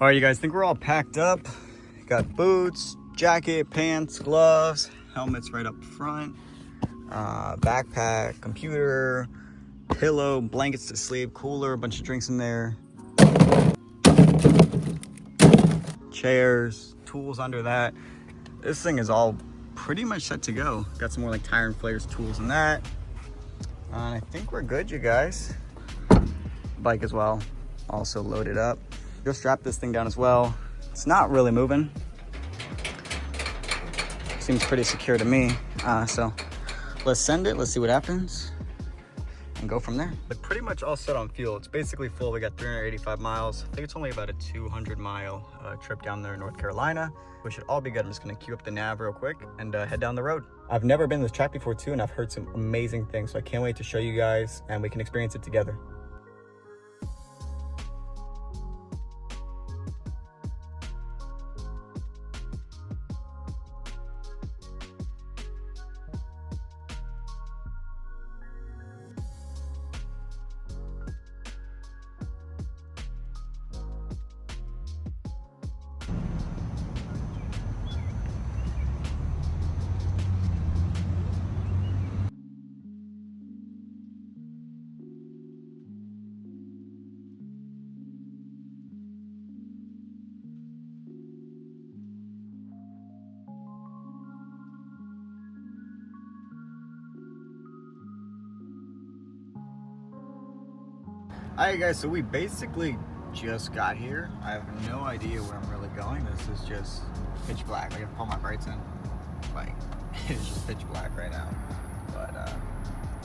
All right, you guys, think we're all packed up. Got boots, jacket, pants, gloves, helmets right up front, backpack, computer, pillow, blankets to sleep, cooler, a bunch of drinks in there, chairs, tools under that. This thing is all pretty much set to go. Got some more like tire inflators, tools in that. And I think we're good, you guys. Bike as well, also loaded up. Just strap this thing down as well. It's not really moving. Seems pretty secure to me. So let's send it, let's see what happens, and go from there. But pretty much all set on fuel. It's basically full. We got 385 miles. I think it's only about a 200-mile trip down there in North Carolina. We should all be good. I'm just gonna queue up the nav real quick and head down the road. I've never been to this track before too, and I've heard some amazing things. So I can't wait to show you guys and we can experience it together. Alright guys, so we basically just got here. I have no idea where I'm really going. This is just pitch black. I gotta pull my brights in. Like, it's just pitch black right now. But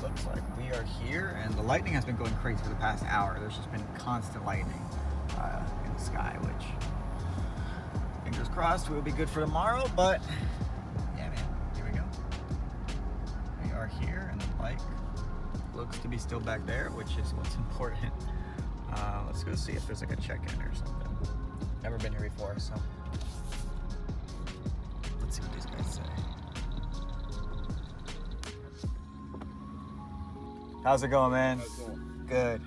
looks like we are here, and the lightning has been going crazy for the past hour. There's just been constant lightning in the sky, which, fingers crossed, will be good for tomorrow. But yeah, man, here we go. We are here, and the bike looks to be still back there, which is what's important. Let's go see if there's like a check-in or something. Never been here before, so let's see what these guys say. How's it going, man? How's it going? Good.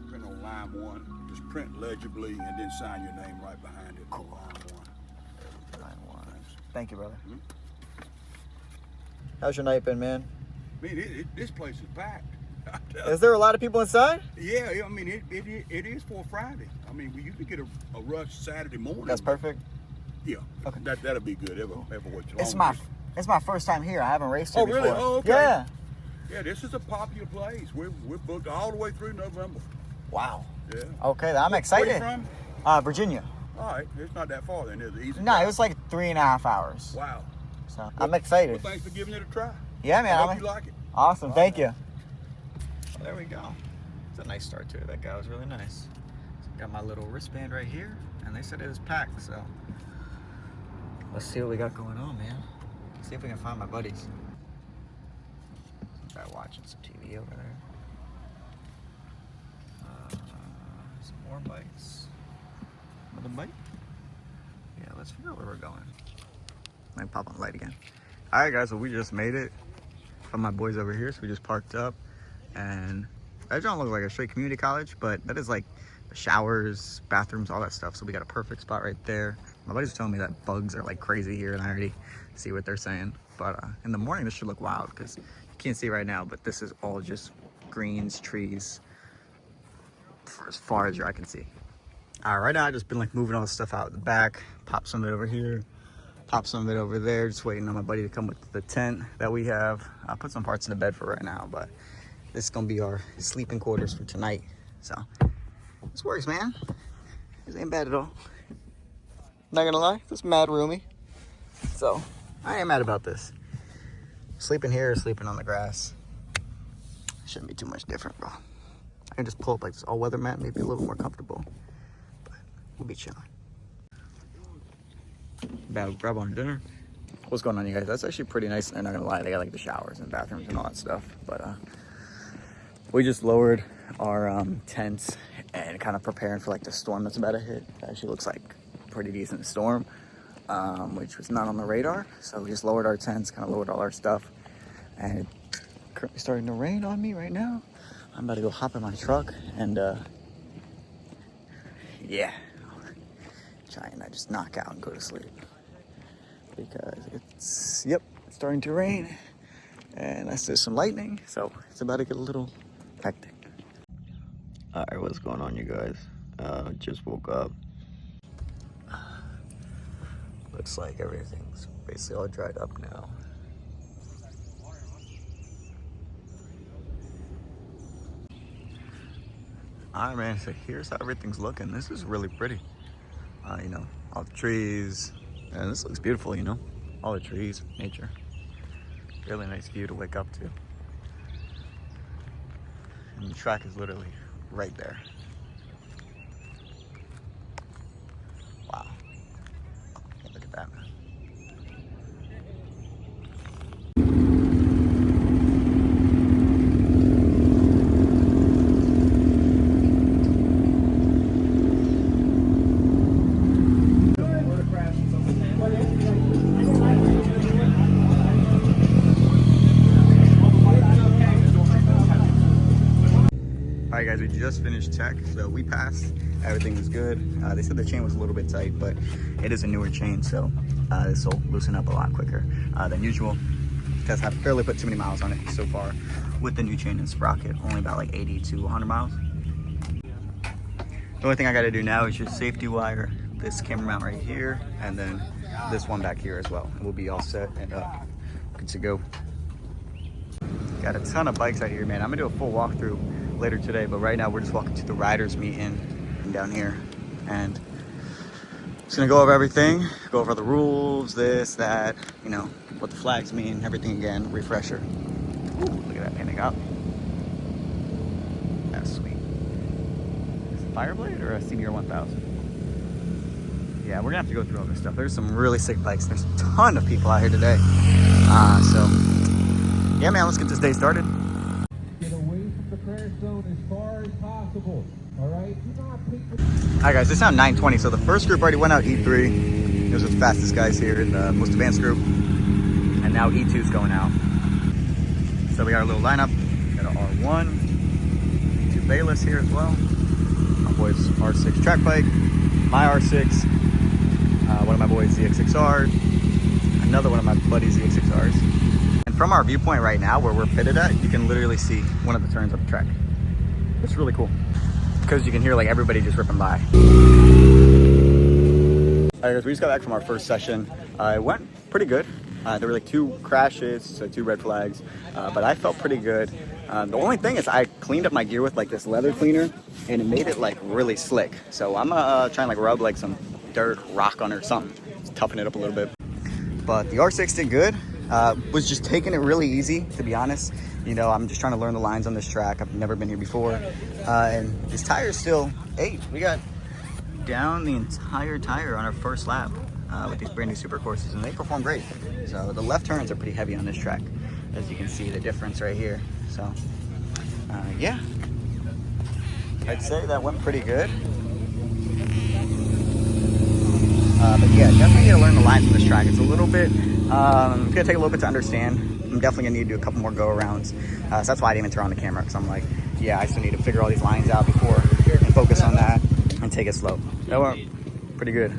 Print on line 1. Just print legibly and then sign your name right behind it. Cool. Line 1. Line 1. Thank you, brother. How's your night been, man? I mean, this place is packed. Is there a lot of people inside? Yeah, I mean, it is for Friday. I mean, we usually get a rush Saturday morning. That's perfect. Yeah, okay. That'll be good. Ever what you It's my first time here. I haven't raced here before. Oh, really? Oh, okay. Yeah. Yeah, this is a popular place. We're booked all the way through November. Wow. Yeah. Okay, I'm excited. Where you from? Virginia. All right, it's not that far then, is it? Easy. No, it was like 3.5 hours. Wow. So I'm excited. Well, thanks for giving it a try. Yeah, man. I hope you like it. Awesome. Thank you. Well, there we go. It's a nice start to it. That guy was really nice. So got my little wristband right here, and they said it was packed. So let's see what we got going on, man. See if we can find my buddies. Some guy watching some TV over there. Some more bikes. Another bike. Yeah, let's figure out where we're going. Might pop on the light again. All right, guys. So we just made it. My boys over here, so we just parked up, and that don't look like a straight community college, but that is like the showers, bathrooms, all that stuff. So we got a perfect spot right there. My buddies telling me that bugs are like crazy here, and I already see what they're saying. But in the morning, this should look wild because you can't see right now, but this is all just greens, trees, for as far as your eye can see. Right now I've just been like moving all the stuff out the back, pop some of it over here, pop some of it over there, just waiting on my buddy to come with the tent that we have. I'll put some parts in the bed for right now, but this is gonna be our sleeping quarters for tonight. So this works, man. This ain't bad at all. Not gonna lie, this is mad roomy. So I ain't mad about this. Sleeping here or sleeping on the grass shouldn't be too much different, bro. I can just pull up like this all-weather mat, maybe a little more comfortable, but we'll be chilling. About grab on dinner. What's going on, you guys? That's actually pretty nice. I'm not gonna lie, they got like the showers and bathrooms and all that stuff. But we just lowered our tents and kind of preparing for like the storm that's about to hit. It actually looks like a pretty decent storm, which was not on the radar. So we just lowered our tents, kind of lowered all our stuff, and it's currently starting to rain on me right now. I'm about to go hop in my truck and yeah, try and I just knock out and go to sleep. Because it's, yep, it's starting to rain. And there's some lightning, so it's about to get a little hectic. Alright, what's going on, you guys? Just woke up. Looks like everything's basically all dried up now. Alright, man, so here's how everything's looking. This is really pretty. You know, all the trees. And this looks beautiful, you know? All the trees, nature. Really nice view to wake up to. And the track is literally right there. Wow. Look at that, man. Alright guys, we just finished tech, so we passed. Everything was good. They said the chain was a little bit tight, but it is a newer chain, so this will loosen up a lot quicker than usual. Because I've barely put too many miles on it so far with the new chain and sprocket, only about like 80 to 100 miles. The only thing I got to do now is just safety wire this camera mount right here, and then this one back here as well. And we'll be all set and good to go. Got a ton of bikes out here, man. I'm gonna do a full walkthrough later today, but right now we're just walking to the riders meeting down here, and just gonna go over everything, go over the rules, this, that, you know, what the flags mean, everything again, refresher. Ooh, look at that painting up. That's sweet. Is it Fireblade or a Senior 1000? Yeah, we're gonna have to go through all this stuff. There's some really sick bikes. There's a ton of people out here today. So yeah, man, let's get this day started. Get away from the crash zone as far as possible. All right, do not pick the... Alright guys, it's now 9:20, so the first group already went out E3. Those are the fastest guys here in the most advanced group. And now E2 is going out. So we got our little lineup. Got an R1, E2 Bayless here as well. My boy's R6 track bike, my R6, one of my boys ZX6R, another one of my buddies ZX6Rs. And from our viewpoint right now, where we're pitted at, you can literally see one of the turns of the track. It's really cool because you can hear like everybody just ripping by. Alright guys, we just got back from our first session. It went pretty good. There were like 2 crashes, so 2 red flags, but I felt pretty good. The only thing is I cleaned up my gear with like this leather cleaner, and it made it like really slick. So I'm gonna try and like rub like some dirt, rock on it or something, just toughen it up a little bit. But the R6 did good. Was just taking it really easy, to be honest. You know, I'm just trying to learn the lines on this track. I've never been here before. And this tire's still 8. We got down the entire tire on our first lap with these brand new super courses, and they perform great. So the left turns are pretty heavy on this track, as you can see the difference right here. So yeah, I'd say that went pretty good. But yeah, definitely need to learn the lines on this track. It's a little bit, it's gonna take a little bit to understand. I'm definitely gonna need to do a couple more go-arounds. So that's why I didn't even turn on the camera, because I'm like, yeah, I still need to figure all these lines out before and focus on that and take it slow. That went pretty good.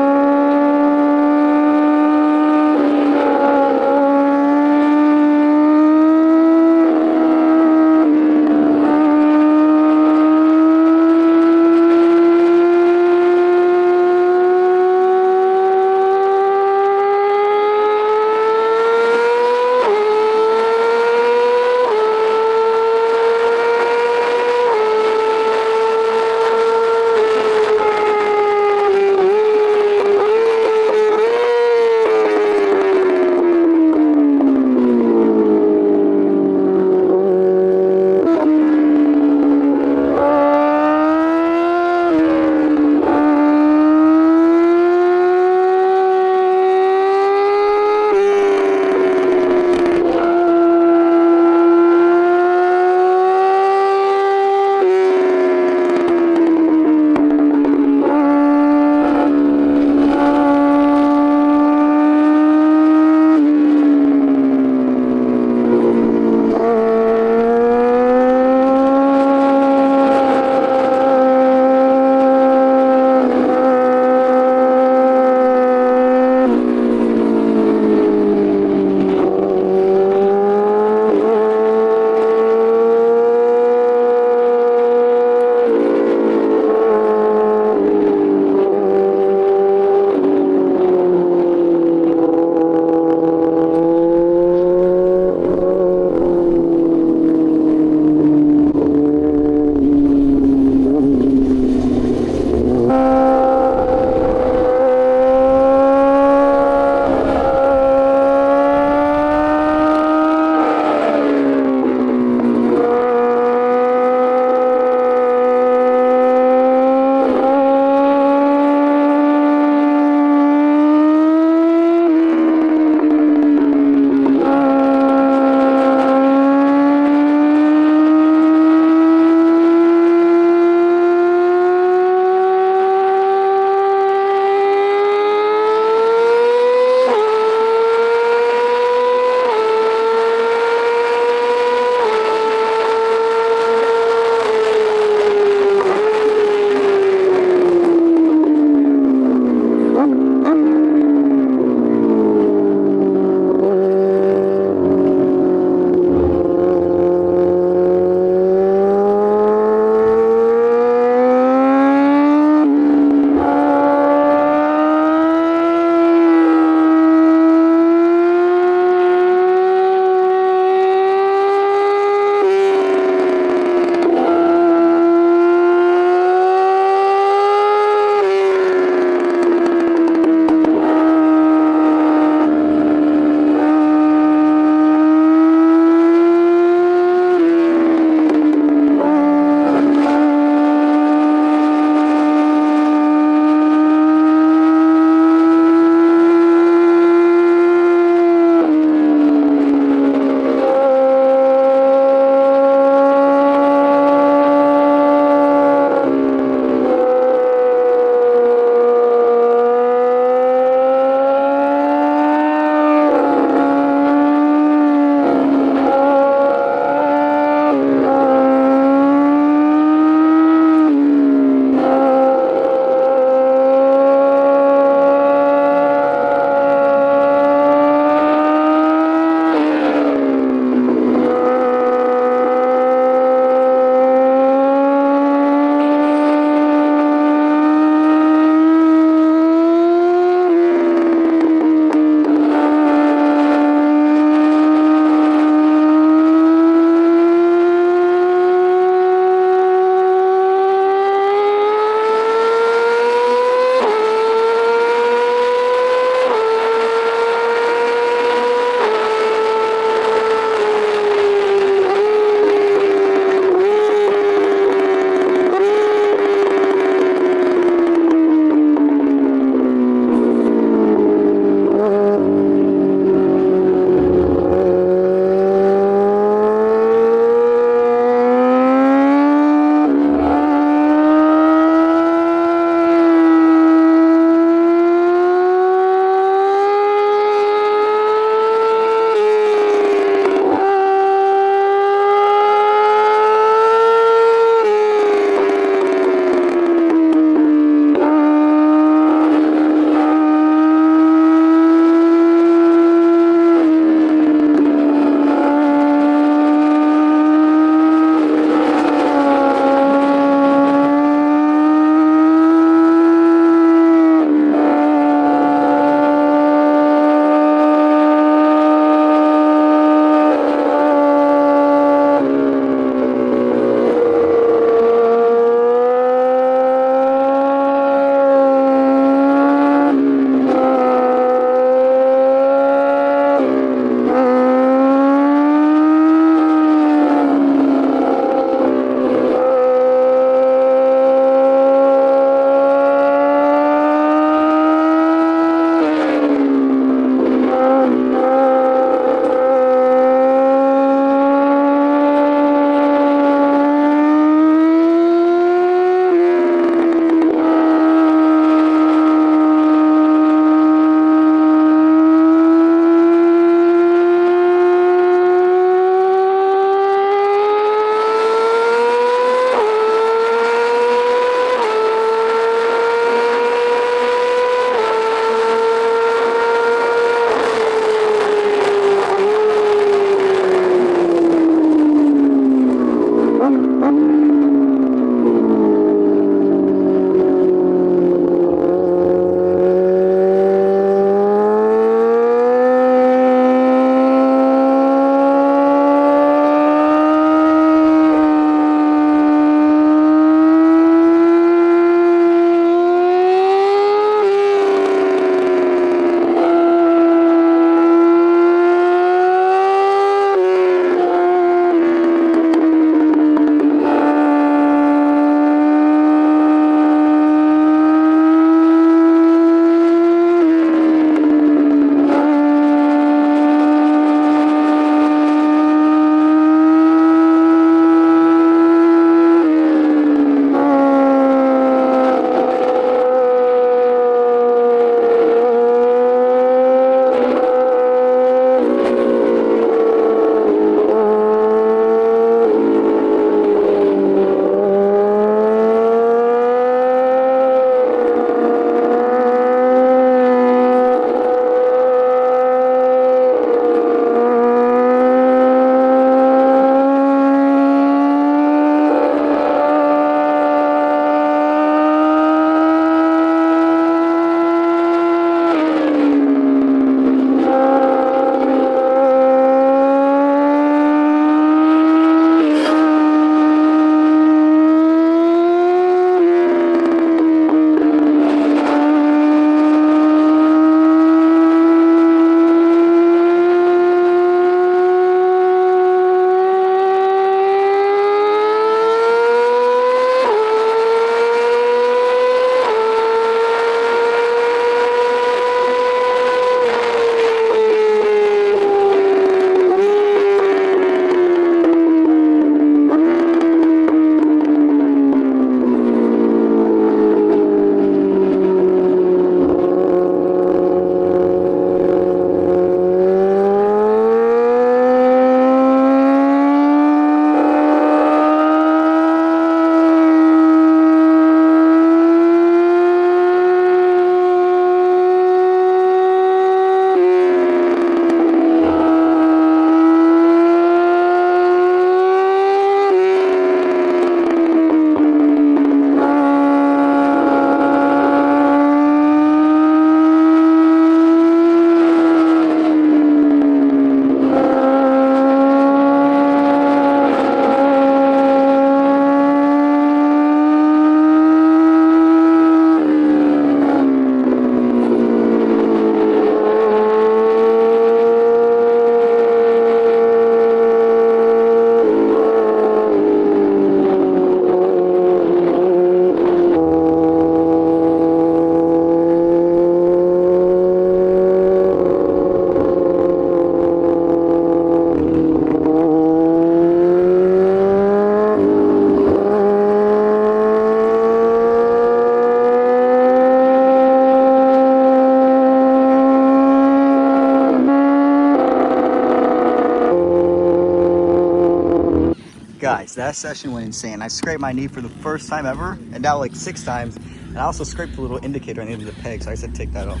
Guys, that session went insane. I scraped my knee for the first time ever, and now like 6 times. And I also scraped the little indicator on the end of the peg, so I said take that off.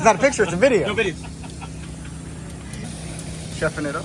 It's not a picture, it's a video. No videos. Chefing it up.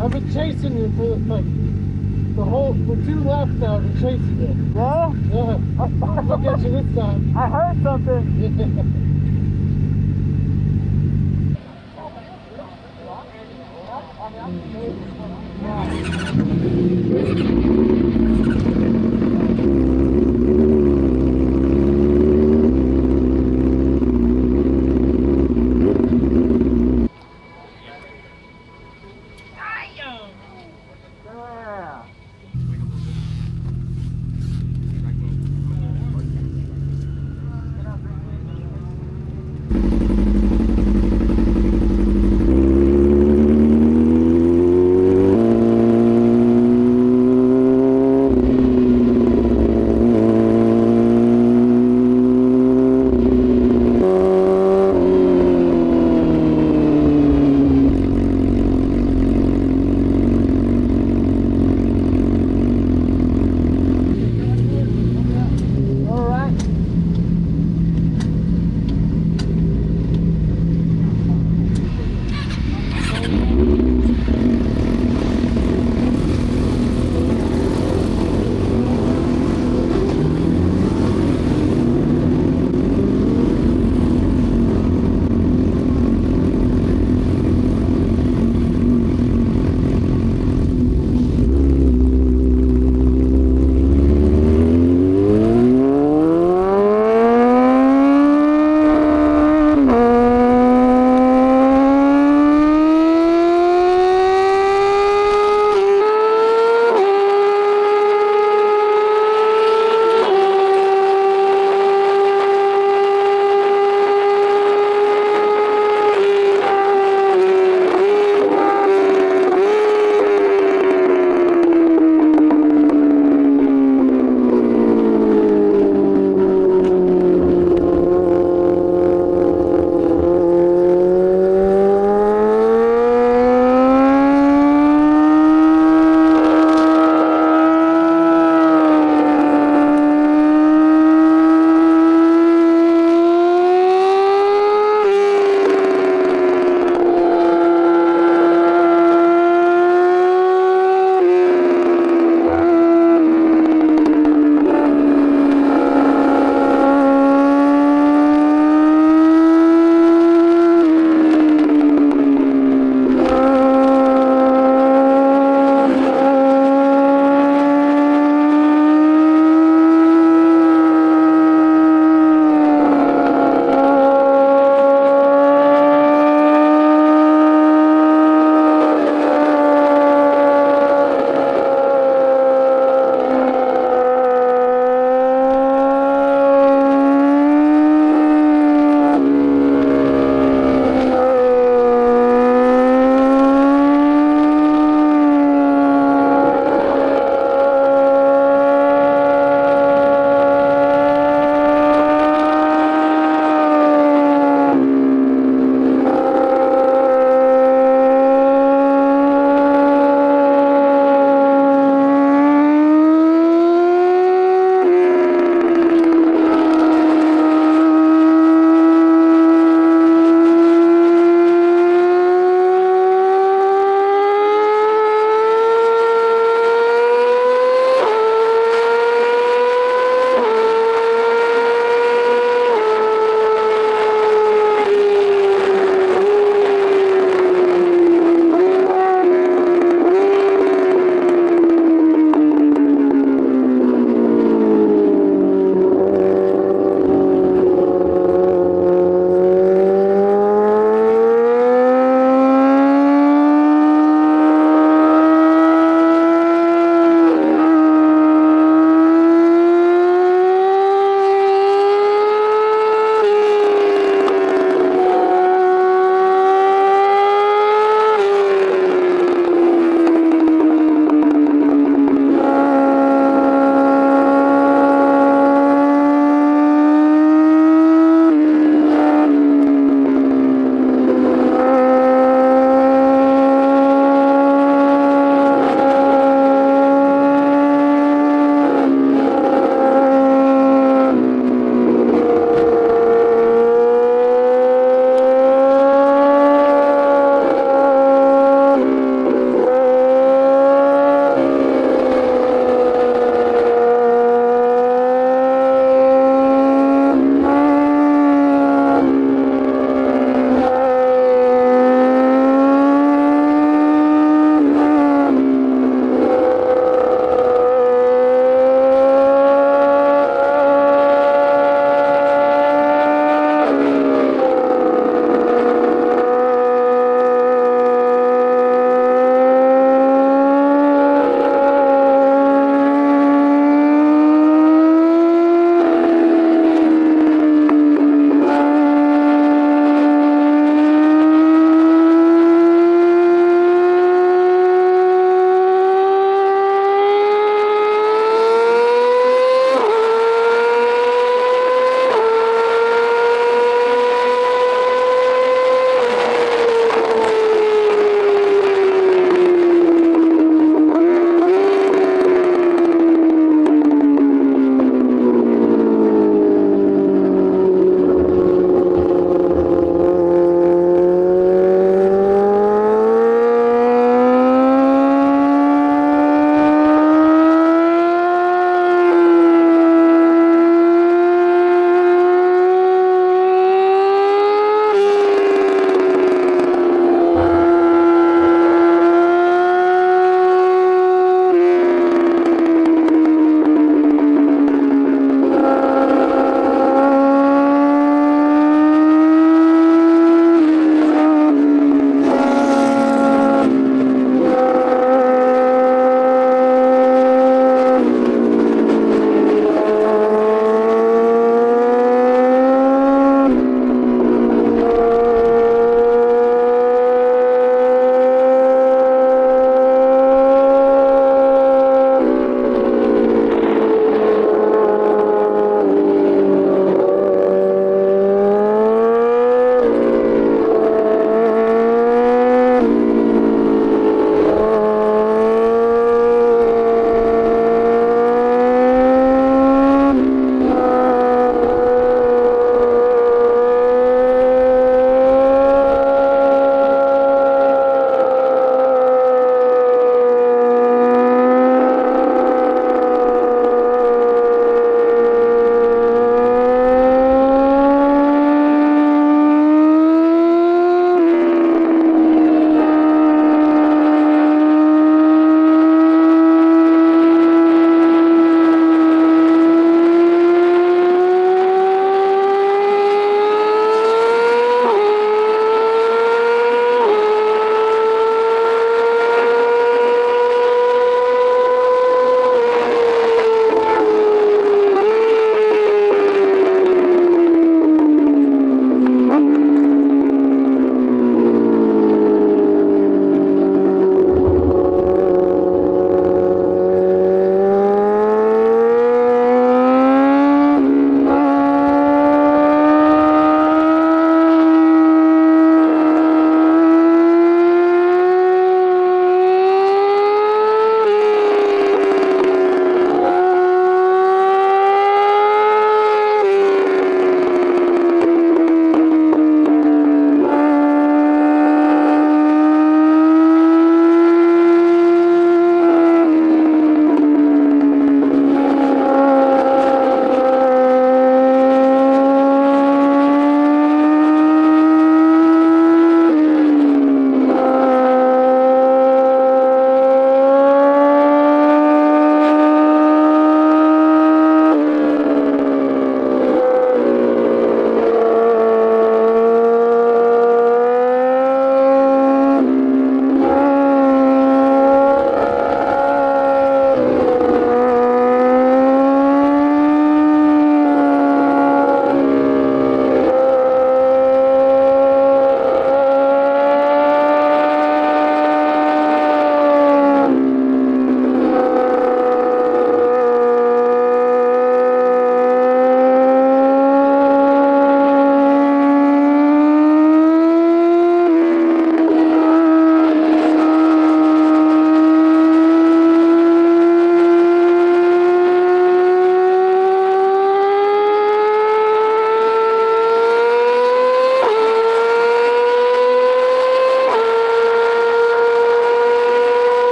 I've been chasing you for like for 2 laps now. I've been chasing you. Yeah? Yeah. I'll get you this time. I heard something.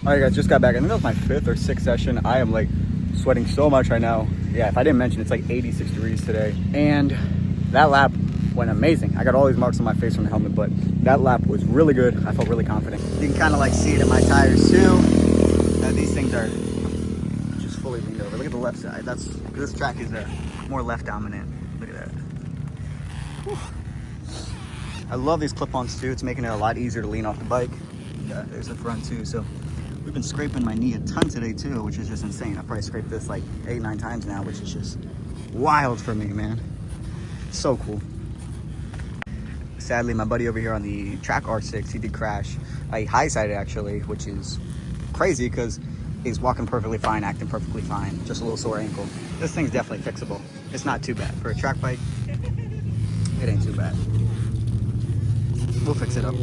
Alright guys, just got back. I think that was my 5th or 6th session. I am like sweating so much right now. Yeah, if I didn't mention, it's like 86 degrees today. And that lap went amazing. I got all these marks on my face from the helmet, but that lap was really good. I felt really confident. You can kind of like see it in my tires too. These things are just fully leaned over. Look at the left side. This track is more left dominant. Look at that. Whew. I love these clip-ons too. It's making it a lot easier to lean off the bike. Yeah, there's the front too. So we've been scraping my knee a ton today too, which is just insane. I probably scraped this like 8-9 times now, which is just wild for me, man. So cool. Sadly, my buddy over here on the track R6, he did crash. He high-sided actually, which is crazy because he's walking perfectly fine, acting perfectly fine. Just a little sore ankle. This thing's definitely fixable. It's not too bad. For a track bike, it ain't too bad. We'll fix it up.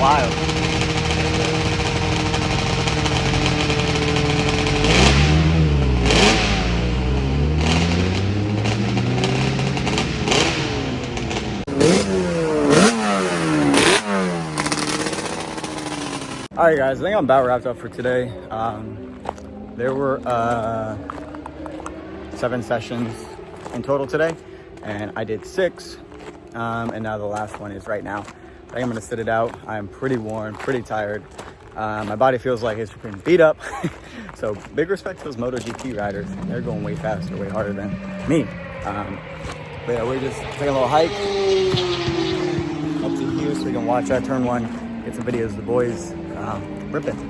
Wild. Alright guys, I think I'm about wrapped up for today. There were 7 sessions in total today, and I did 6, and now the last one is right now. I think I'm gonna sit it out. I'm pretty worn, pretty tired. My body feels like it's been beat up. So big respect to those MotoGP riders. They're going way faster, way harder than me. But yeah, we're just taking a little hike up to here so we can watch that turn 1, get some videos of the boys ripping.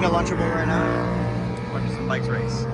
Lunchable right now. Watching some bikes race.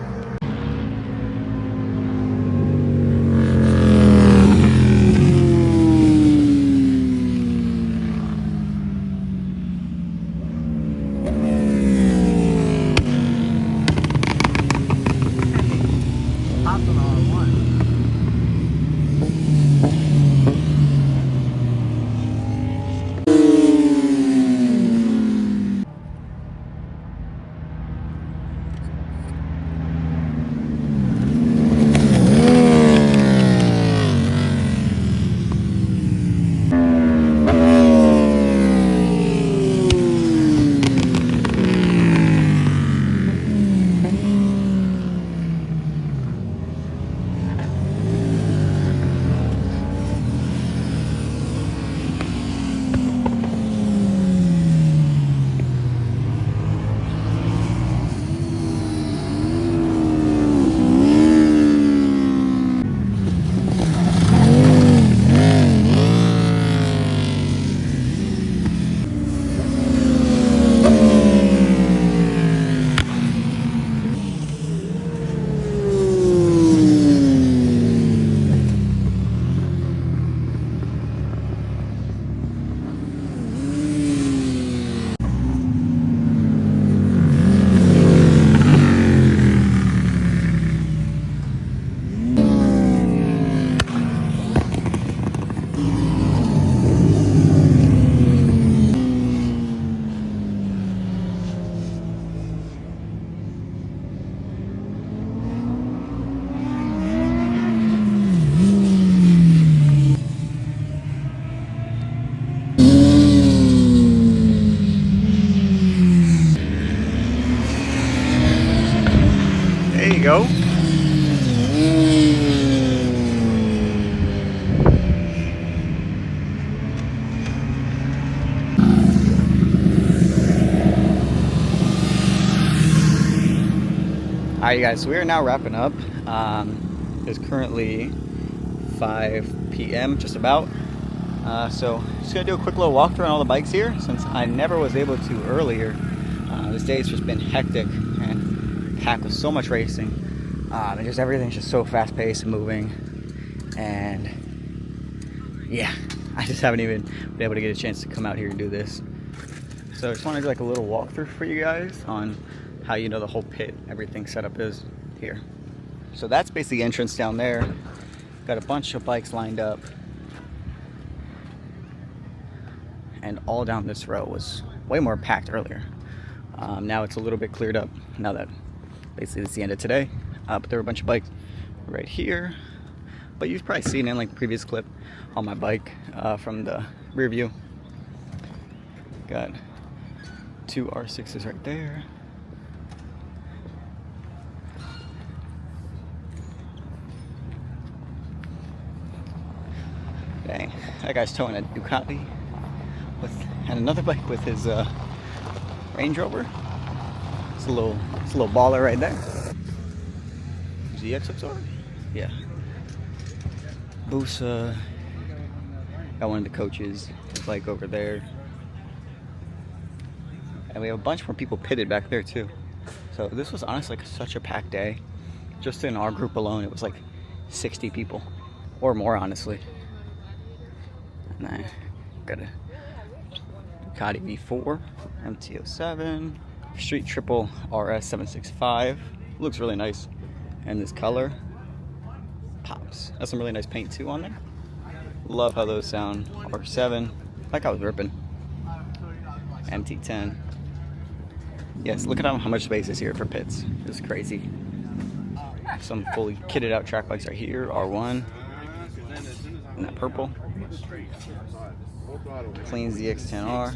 Alright, you guys, so we are now wrapping up. It's currently 5 p.m. just about. So just gonna do a quick little walkthrough on all the bikes here since I never was able to earlier. This day's just been hectic and packed with so much racing. And just everything's just so fast paced and moving. And yeah, I just haven't even been able to get a chance to come out here and do this. So I just want to do like a little walkthrough for you guys on how the whole pit, everything set up is here. So that's basically the entrance down there. Got a bunch of bikes lined up. And all down this row was way more packed earlier. Now it's a little bit cleared up now that basically it's the end of today. But there were a bunch of bikes right here. But you've probably seen in like the previous clip on my bike from the rear view. Got 2 R6s right there. Dang, that guy's towing a Ducati and another bike with his Range Rover. It's a little baller right there. ZXXR? Yeah. Busa. Got one of the coaches, bike over there. And we have a bunch more people pitted back there too. So this was honestly like such a packed day. Just in our group alone, it was like 60 people or more, honestly. And I got a Ducati V4, MT-07, Street Triple RS 765. Looks really nice. And this color pops. Has some really nice paint too on there. Love how those sound. R7, like I was ripping. MT-10. Yes, look at how much space is here for pits. It's crazy. Some fully kitted out track bikes right here. R1. And that purple. Clean ZX10R.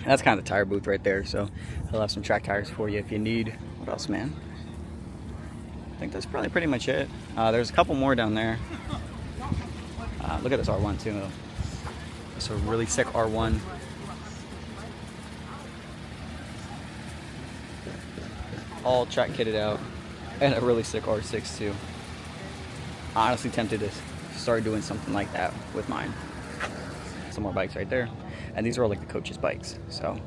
That's kind of the tire booth right there, so he'll have some track tires for you if you need. What else, man? I think that's probably pretty much it. There's a couple more down there. Look at this R1 too. It's a really sick R1. All track kitted out. And a really sick R6 too. Honestly tempted to start doing something like that with mine. Some more bikes right there. And these are all like the coach's bikes. So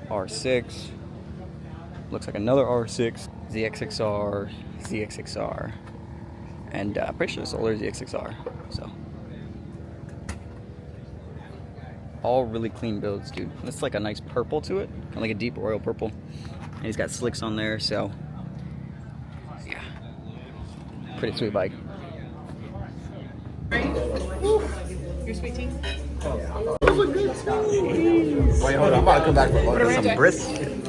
R6. Looks like another R6. ZXXR. ZXXR. And pretty sure it's older ZXXR. So all really clean builds, dude. It's like a nice purple to it. Kind of like a deep royal purple. And he's got slicks on there, so yeah. Pretty sweet bike. Your sweet tea? Wait, hold on. I'm about to come back for some brisket.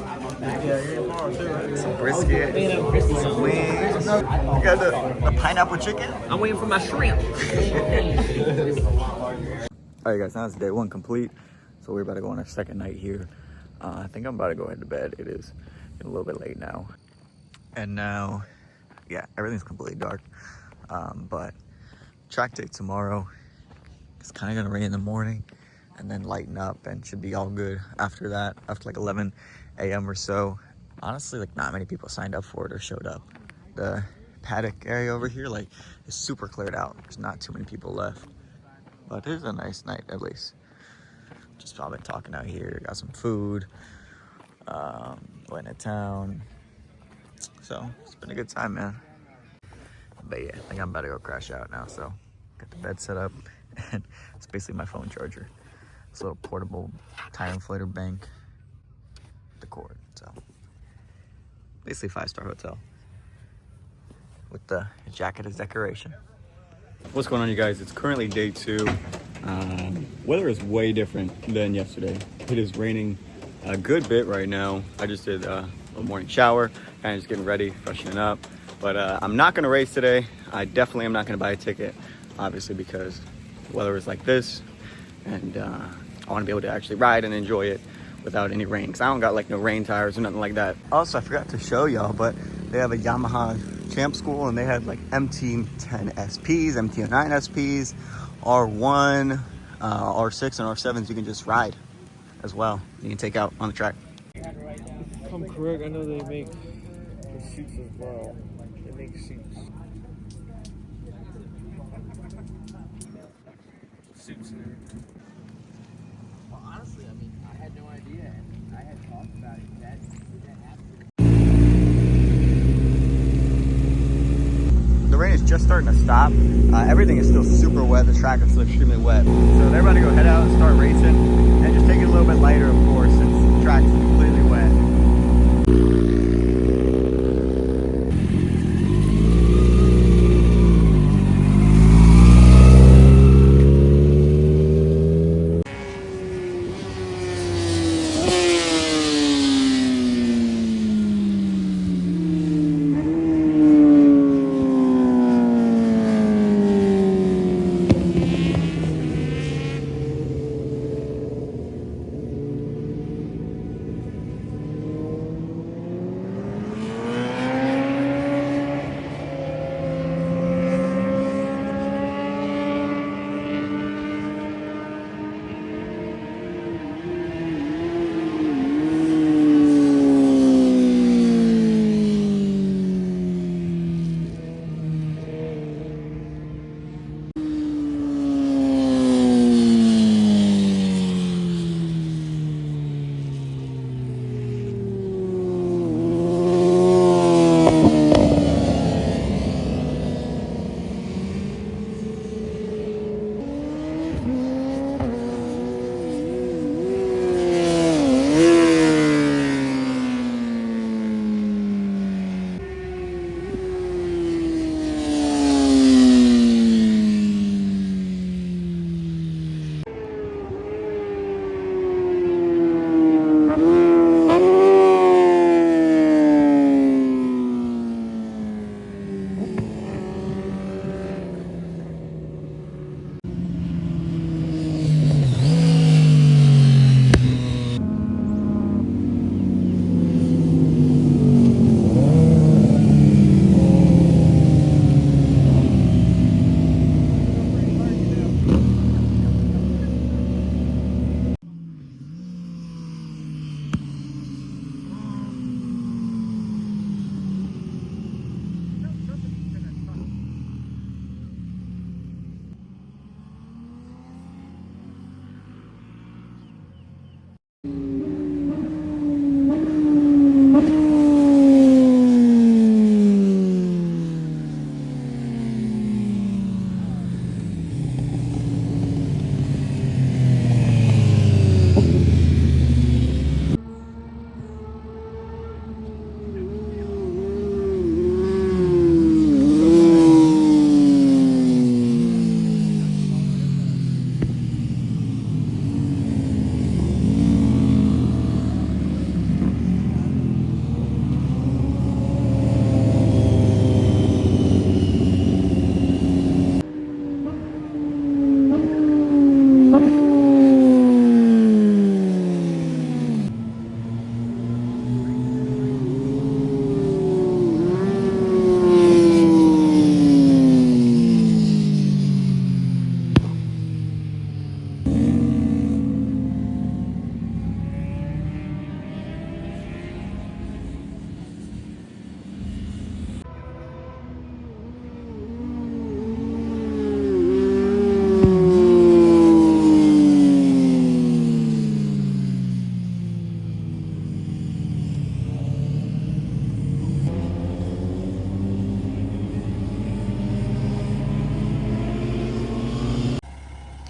Some brisket. Some wings. You got the pineapple chicken? I'm waiting for my shrimp. Alright guys, now it's day 1 complete. So we're about to go on our second night here. I think I'm about to go head to bed. It is a little bit late now. And now, yeah, everything's completely dark. But track day tomorrow. It's kind of gonna rain in the morning and then lighten up and should be all good after that, after like 11 a.m. or so. Honestly, like not many people signed up for it or showed up. The paddock area over here like is super cleared out. There's not too many people left. But it is a nice night at least. Just probably talking out here, got some food, went to town. So it's been a good time, man. But yeah, I think I'm about to go crash out now, so got the bed set up. And it's basically my phone charger. It's a little portable tire inflator bank. The cord, so basically 5-star hotel with the jacket as decoration. What's going on, you guys? It's currently day 2. Weather is way different than yesterday. It is raining a good bit right now. I just did a morning shower, kind of just getting ready, freshening up. But I'm not gonna race today. I definitely am not gonna buy a ticket, obviously, because the weather is like this, and I want to be able to actually ride and enjoy it without any rain, because I don't got like no rain tires or nothing like that. Also, I forgot to show y'all, but they have a Yamaha Champ School, and they had like MT-10 SPs, MT-09 SPs, R1, R6, and R7s you can just ride. as well. You can take out on the track. If I'm correct, I know they make the seats as well. They make seats. Suits and everything. Well, honestly, I mean, I had no idea, and I had talked about it. That happened. The rain is just starting to stop. Everything is still super wet. The track is still extremely wet. So they're about to go head out and start racing, and just take it a little bit lighter, of course, since the track's completely wet.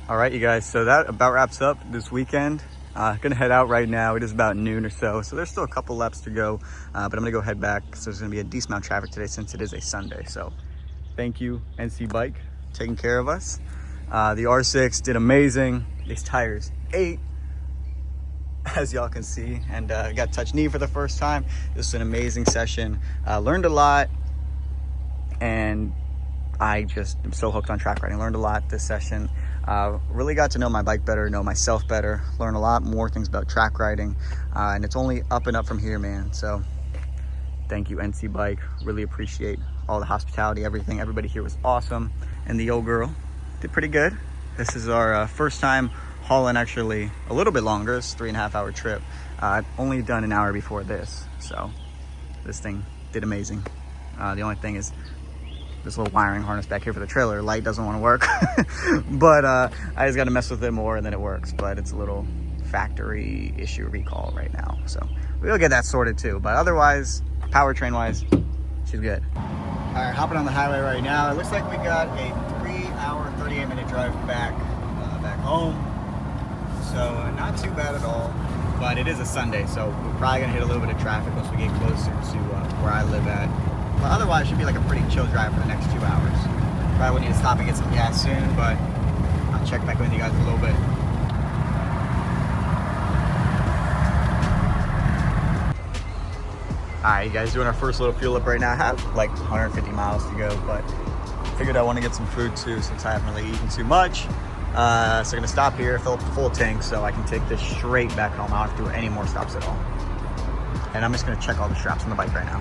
All right, you guys, so that about wraps up this weekend. Gonna head out right now. It is about noon or so there's still a couple laps to go, but I'm gonna go head back because there's gonna be a decent amount of traffic today since it is a Sunday. So thank you, NC Bike, taking care of us. The R6 did amazing. These tires ate, as y'all can see, and got touch knee for the first time. This was an amazing session. Learned a lot, and I just am so hooked on track riding. Learned a lot this session. Really got to know my bike better, know myself better, learn a lot more things about track riding, and it's only up and up from here, man. So thank you, NC Bike. Really appreciate all the hospitality, everything. Everybody here was awesome, and the old girl did pretty good. This is our first time hauling actually a little bit longer. It's a 3.5 hour trip. I've only done an hour before this, so this thing did amazing. The only thing is this little wiring harness back here for the trailer light doesn't want to work. But I just got to mess with it more and then it works. But it's a little factory issue recall right now, so we'll get that sorted too. But otherwise, powertrain wise, she's good. All right, hopping on the highway right now. It looks like we got a 3-hour 38-minute drive back home, so not too bad at all. But it is a Sunday, so we're probably gonna hit a little bit of traffic once we get closer to where I live at. But otherwise, it should be like a pretty chill drive for the next 2 hours. Probably will need to stop and get some gas soon, but I'll check back with you guys in a little bit. Alright, you guys, doing our first little fuel up right now. I have like 150 miles to go, but figured I want to get some food too since I haven't really eaten too much. So I'm gonna stop here, fill up the full tank so I can take this straight back home. I don't have to do any more stops at all. And I'm just gonna check all the straps on the bike right now.